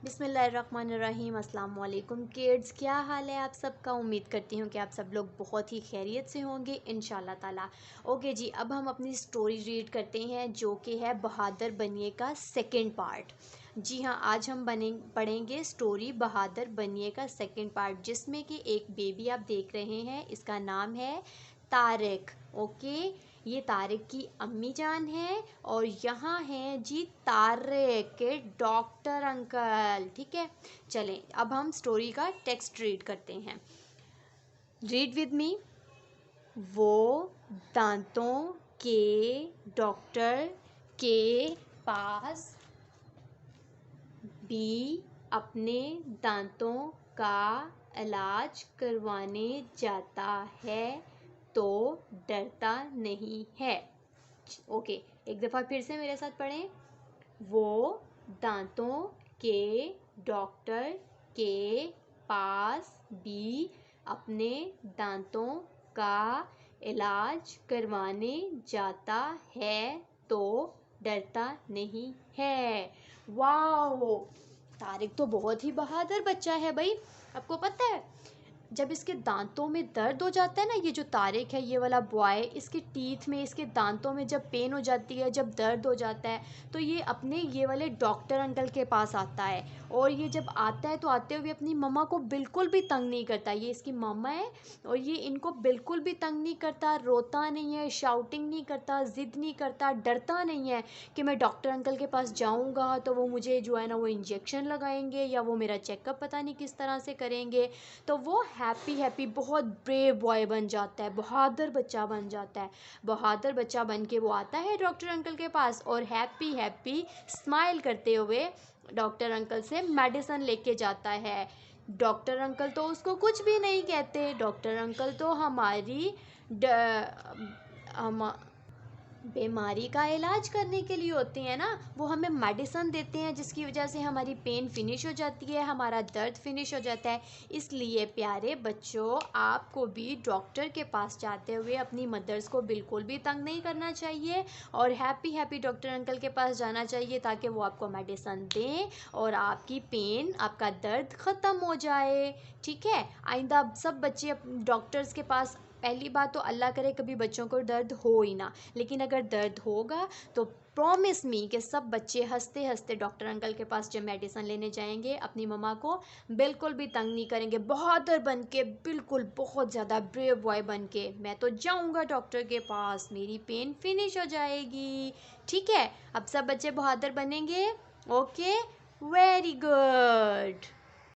बिस्मिल्लाहिर्रहमानिर्रहीम। अस्सलाम वालेकुम किड्स, क्या हाल है आप सबका। उम्मीद करती हूँ कि आप सब लोग बहुत ही खैरियत से होंगे इंशाल्लाह ताला। ओके जी, अब हम अपनी स्टोरी रीड करते हैं जो कि है बहादुर बनिए का सेकंड पार्ट। जी हाँ, आज हम पढ़ेंगे स्टोरी बहादुर बनिए का सेकंड पार्ट, जिसमें कि एक बेबी आप देख रहे हैं, इसका नाम है तारिक। ओके, ये तारिक की अम्मी जान है और यहाँ हैं जी तारिक के डॉक्टर अंकल। ठीक है, चलें अब हम स्टोरी का टेक्स्ट रीड करते हैं। Read with me. वो दांतों के डॉक्टर के पास भी अपने दांतों का इलाज करवाने जाता है तो डरता नहीं है। ओके, एक दफ़ा फिर से मेरे साथ पढ़ें। वो दांतों के डॉक्टर के पास भी अपने दांतों का इलाज करवाने जाता है तो डरता नहीं है। वाओ, तारिक तो बहुत ही बहादुर बच्चा है भाई। आपको पता है, जब इसके दांतों में दर्द हो जाता है ना, ये जो तारिक है, ये वाला बॉय, इसके टीथ में, इसके दांतों में जब पेन हो जाती है, जब दर्द हो जाता है, तो ये अपने ये वाले डॉक्टर अंकल के पास आता है। और ये जब आता है तो आते हुए अपनी मम्मा को बिल्कुल भी तंग नहीं करता। ये इसकी मम्मा है और ये इनको बिल्कुल भी तंग नहीं करता, रोता नहीं है, शाउटिंग नहीं करता, ज़िद नहीं करता, डरता नहीं है कि मैं डॉक्टर अंकल के पास जाऊँगा तो वो मुझे जो है ना वो इंजेक्शन लगाएंगे या वो मेरा चेकअप पता नहीं किस तरह से करेंगे। तो वो हैप्पी बहुत ब्रेव बॉय बन जाता है, बहादुर बच्चा बन जाता है। बहादुर बच्चा बन के वो आता है डॉक्टर अंकल के पास और हैप्पी स्माइल करते हुए डॉक्टर अंकल से मेडिसिन लेके जाता है। डॉक्टर अंकल तो उसको कुछ भी नहीं कहते। डॉक्टर अंकल तो हमारी हम बीमारी का इलाज करने के लिए होते हैं ना, वो हमें मेडिसिन देते हैं जिसकी वजह से हमारी पेन फिनिश हो जाती है, हमारा दर्द फिनिश हो जाता है। इसलिए प्यारे बच्चों, आपको भी डॉक्टर के पास जाते हुए अपनी मदर्स को बिल्कुल भी तंग नहीं करना चाहिए और हैप्पी डॉक्टर अंकल के पास जाना चाहिए ताकि वो आपको मेडिसिन दें और आपकी पेन, आपका दर्द ख़त्म हो जाए। ठीक है, आइंदा सब बच्चे डॉक्टर्स के पास, पहली बात तो अल्लाह करे कभी बच्चों को दर्द हो ही ना, लेकिन अगर दर्द होगा तो प्रॉमिस मी कि सब बच्चे हंसते हंसते डॉक्टर अंकल के पास जब मेडिसिन लेने जाएंगे अपनी मम्मा को बिल्कुल भी तंग नहीं करेंगे। बहादुर बन के, बिल्कुल बहुत ज़्यादा ब्रेव बॉय बन के, मैं तो जाऊंगा डॉक्टर के पास, मेरी पेन फिनिश हो जाएगी। ठीक है, अब सब बच्चे बहादुर बनेंगे। Okay, very good.